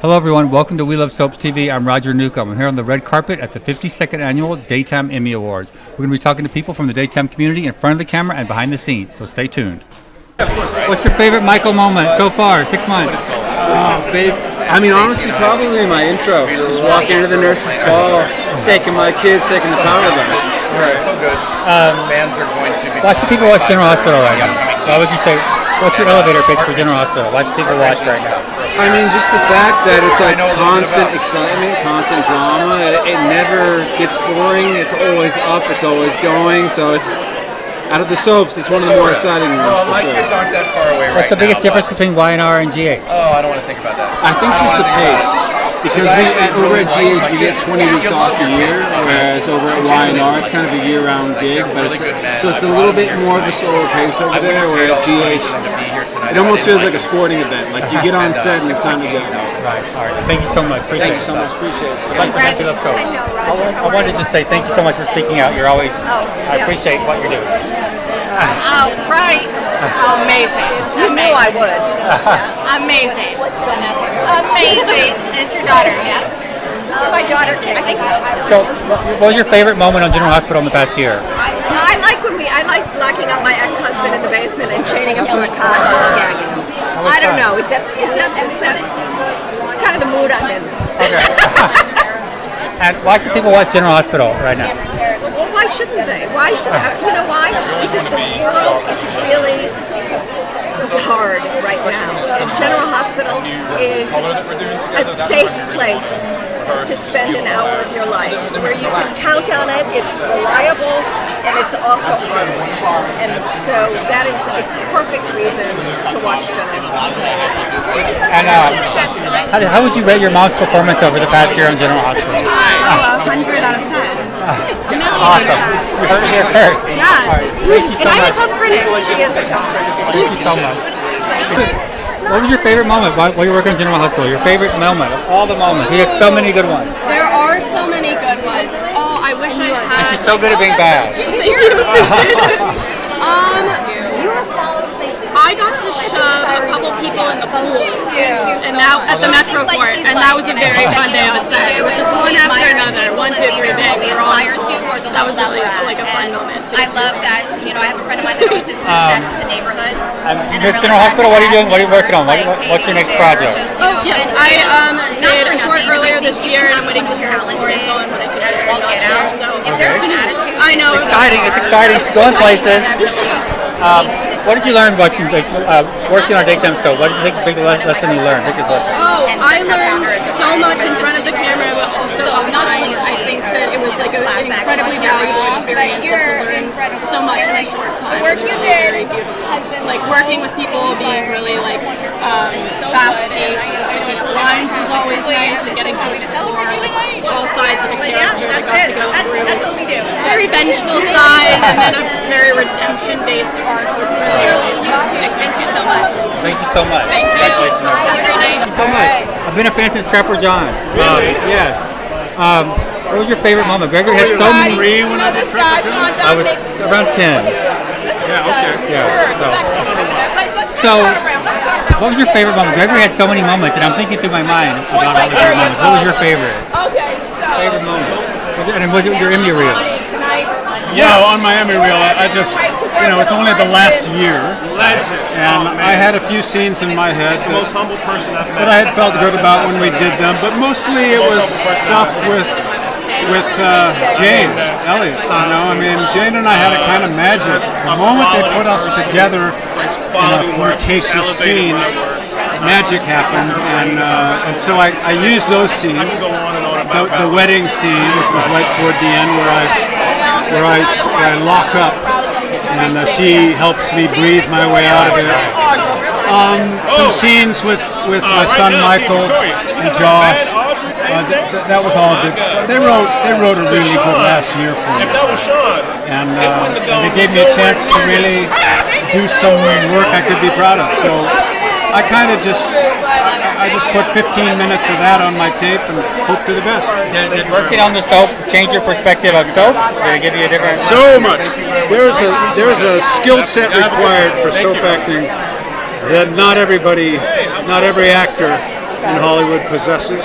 Hello everyone, welcome to We Love Soaps TV. I'm Roger Newcomb. I'm here on the red carpet at the 52nd Annual Daytime Emmy Awards. We're going to be talking to people from the daytime community in front of the camera and behind the scenes, so stay tuned. What's your favorite Michael moment so far, 6 months? Honestly, probably my intro. Just walking into the nurse's ball, taking my kids, taking the power back. Right. So good. Fans are going to be... Why should people watch General Hospital right now? Why would you say, what's your elevator pitch for General Hospital? Why should people watch right now? Just the fact that it's like constant excitement, constant drama. It never gets boring. It's always up. It's always going. So it's out of the soaps. It's one of the more exciting ones. My kids aren't that far away right now. What's the biggest difference between YNR and GH? Oh, I don't want to think about that. I think just the pace. Because over at GH we get 20 weeks off a year, whereas over at YNR it's kind of a year-round gig. But so it's a little bit more of a slower pace over there, where at GH it almost feels like a sporting event. Like you get on set and it's time to go. Right. All right. Thank you so much. Appreciate it. Thank you so much. Appreciate it. I'd like to thank you, Love Soap. I wanted to just say thank you so much for speaking out. You're always, I appreciate what you're doing. Oh, right. Amazing. You knew I would. Amazing. Amazing. It's your daughter, yeah? My daughter, I think so. So, what was your favorite moment on General Hospital in the past year? I liked locking up my ex-husband in the basement and chaining him to a cot and ball gagging him. I don't know. Is that it's kind of the mood I'm in. Okay. And why should people watch General Hospital right now? Well, why shouldn't they? Why should you know why? Because the world is really hard right now. And General Hospital is a safe place to spend an hour of your life, where you can count on it, it's reliable, and it's also harmless. And so that is a perfect reason to watch General Hospital. And how would you rate your mom's performance over the past year on General Hospital? 100 out of 10. A million Awesome. out of 10. You heard it here first. Yeah. All right. Thank you so I'm much. a tough critic. She is a tough critic. Thank you so much. What was your favorite moment while you were working in General Hospital? Your favorite moment of all the moments? You had so many good ones. There are so many good ones. Oh, I wish I had. She's so good at being bad. I got to shove a couple people in the pool, and that at the Metro Court, and that was a very fun day on set. It was just one after another, 1, 2, 3, bang. That was really like a fun moment. I love that. I have a friend of mine that always says success is a neighborhood. Miss General Hospital, what are you doing? What are you working on? What's your next project? Oh yes, I did a short earlier this year, and I'm waiting to hear talented when I can as all get out. If there's an attitude, I know. It's exciting. She's going places. What did you learn watching, working on daytime show? What did you think is the big lesson you learned? Biggest lesson? Oh, I learned so much in front of the camera, but also online. I think that it was like an incredibly valuable experience to learn so much in a short time. It was really very beautiful. Like working with people, being really like fast-paced. Lines was always nice, and getting to explore like all sides of the character. I got to go through very vengeful side, and then a very redemption-based arc was really thank you so much. Thank you so much. Thank you. Thank you so much. I've been a fan since Trapper John. Yes. What was your favorite moment? Gregory had so many. I was around 10. Yeah, okay. Yeah. So, what was your favorite moment? Gregory had so many moments, and I'm thinking through my mind about all the great moments. What was your favorite? Favorite moment? And was it your Emmy reel? Yeah, on my Emmy reel, I just, it's only the last year, and I had a few scenes in my head that I had felt good about when we did them, but mostly it was stuff with Jane Elliott. Jane and I had a kind of magic. The moment they put us together in a flirtatious scene, magic happened, and so I used those scenes. The wedding scene, which was right toward the end, where I lock up, and she helps me breathe my way out of it. Some scenes with my son Michael and Josh. That was all good stuff. They wrote a really good last year for me, and they gave me a chance to really do some work I could be proud of. So I kind of just put 15 minutes of that on my tape and hope for the best. Did working on the soap change your perspective of soap? Did it give you a different? So much. There's a skill set required for soap acting that not every actor in Hollywood possesses,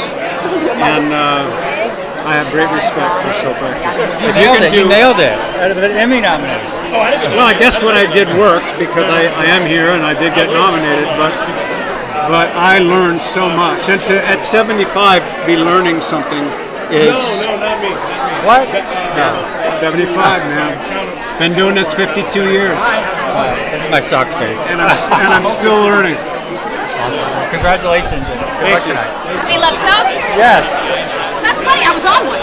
and I have great respect for soap actors. You nailed it. Out of an Emmy nominated. Well, I guess what I did worked because I am here and I did get nominated, but I learned so much. And to at 75 be learning something is What? 75, man. Been doing this 52 years, This is my shocked face. and I'm still learning. Awesome. Congratulations. And good luck tonight. We love soaps? Yes. That's funny, I was on one.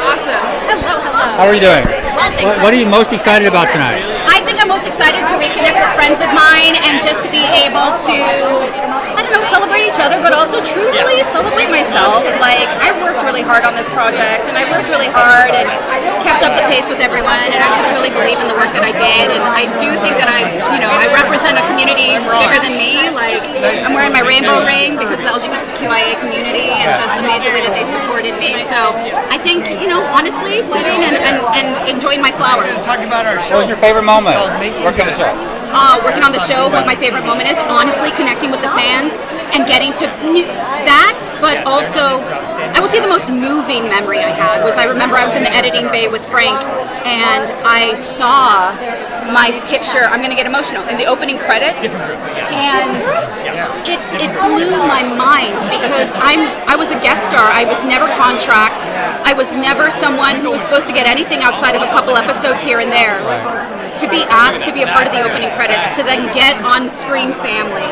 Awesome. Hello. How are you doing? Well, thanks. What are you most excited about tonight? I think I'm most excited to reconnect with friends of mine and just to be able to, I don't know, celebrate each other, but also truthfully celebrate myself. Like, I worked really hard on this project, and I worked really hard and kept up the pace with everyone, and I just really believe in the work that I did, and I do think that I represent a community bigger than me. Like, I'm wearing my rainbow ring because of the LGBTQIA community and just the way that they supported me. So I think, honestly, sitting and enjoying my flowers. What was your favorite moment working on the show? Working on the show, what my favorite moment is, honestly connecting with the fans and getting to that, but also, I would say the most moving memory I had was I remember I was in the editing bay with Frank and I saw my picture, I'm going to get emotional, in the opening credits, and it blew my mind because I was a guest star. I was never contract. I was never someone who was supposed to get anything outside of a couple episodes here and there. To be asked to be a part of the opening credits, to then get on-screen family,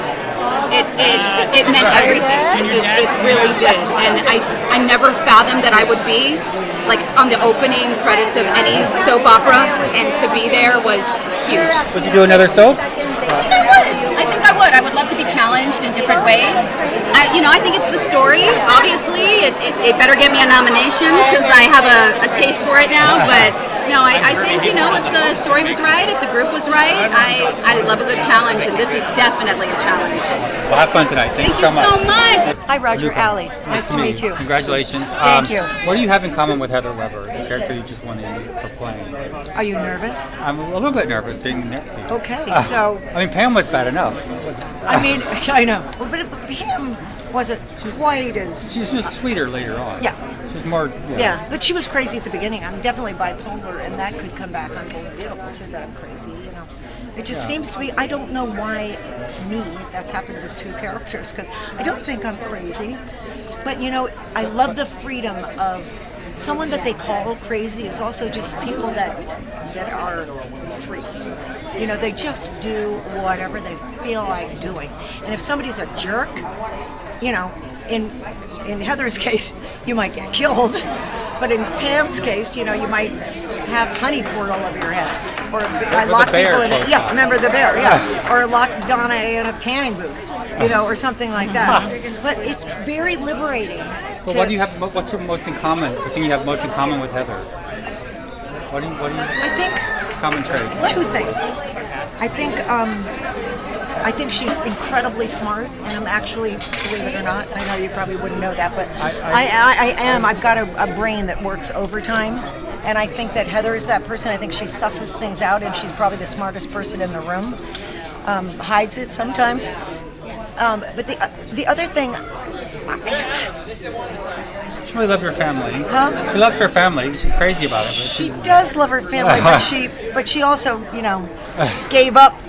it meant everything. It really did, and I never fathomed that I would be like on the opening credits of any soap opera, and to be there was huge. Would you do another soap? I think I would. I would love to be challenged in different ways. I think it's the story. Obviously, it better get me a nomination because I have a taste for it now. But no, I think if the story was right, if the group was right, I love a good challenge, and this is definitely a challenge. Well, have fun tonight. Thank you so much. Hi, Roger. Allie. Nice to meet you. Congratulations. Thank you. What do you have in common with Heather Weber, the character you just won in for playing? Are you nervous? I'm a little bit nervous being next to you. Okay, so I mean, Pam was bad enough. I know, but Pam wasn't quite as. She was sweeter later on. Yeah. She was more. Yeah, but she was crazy at the beginning. I'm definitely bipolar, and that could come back on Bold and Beautiful too. That I'm crazy, It just seems to be. I don't know why that's happened with two characters because I don't think I'm crazy, but I love the freedom of someone that they call crazy is also just people that are free. They just do whatever they feel like doing, and if somebody's a jerk, in Heather's case, you might get killed, but in Pam's case, you might have honey poured all over your head, or I lock people in it. Yeah, remember the bear? Yeah, or lock Donna in a tanning booth, or something like that. But it's very liberating. Well, what do you have? What's your most in common? The thing you have most in common with Heather? What do you? I think common traits. Two things. I think she's incredibly smart, and I'm actually, believe it or not, I know you probably wouldn't know that, but I am. I've got a brain that works overtime, and I think that Heather is that person. I think she susses things out, and she's probably the smartest person in the room. Hides it sometimes. But the other thing, she really loves her family. Huh? She loves her family. She's crazy about it. But she does love her family, but she also, gave up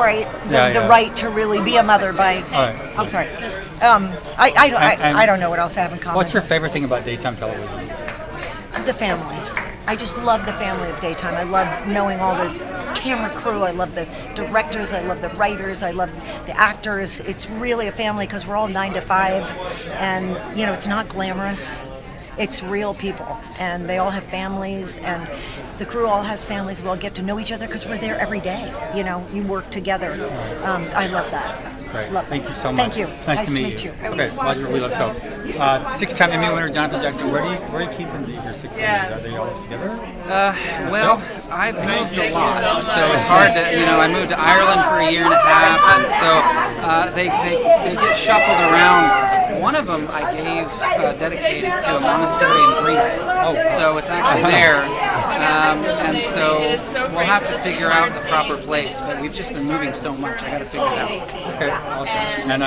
the right to really be a mother by. I'm sorry. I don't know what else I have in common. What's your favorite thing about daytime television? The family. I just love the family of daytime. I love knowing all the camera crew. I love the directors. I love the writers. I love the actors. It's really a family because we're all 9 to 5, and it's not glamorous. It's real people, and they all have families, and the crew all has families. We all get to know each other because we're there every day. You work together. I love that. Great. Love Thank that. you so much. Thank you. Nice to meet you. Okay, Roger, we love soaps. 6-time Emmy winner Jonathan Jackson. Where are you keeping your 6 Emmys? Are they all together? Well, I've moved a lot, so it's hard to, I moved to Ireland for a year and a half, and so they get shuffled around. One of them I gave dedicated to a monastery in Greece, so it's actually there. And so we'll have to figure out the proper place. But we've just been moving so much. I got to figure it out. Okay, awesome. And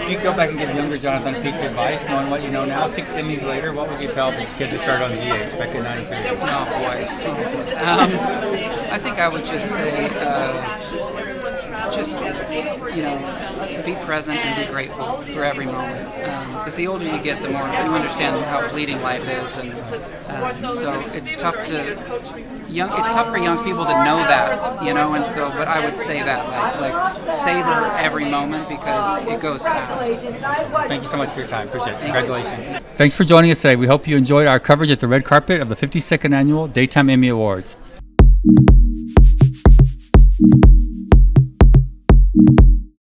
if you go back and give younger Jonathan a piece of advice, knowing what you know now, 6 Emmys later, what would you tell the kids that started on GH back in '93? Oh boy. I think I would just say, be present and be grateful for every moment. Because the older you get, the more you understand how fleeting life is, and so it's tough for young people to know that, And so, but I would say that, like savor every moment because it goes fast. Thank you so much for your time. Appreciate it. Congratulations. Thanks for joining us today. We hope you enjoyed our coverage at the red carpet of the 52nd Annual Daytime Emmy Awards.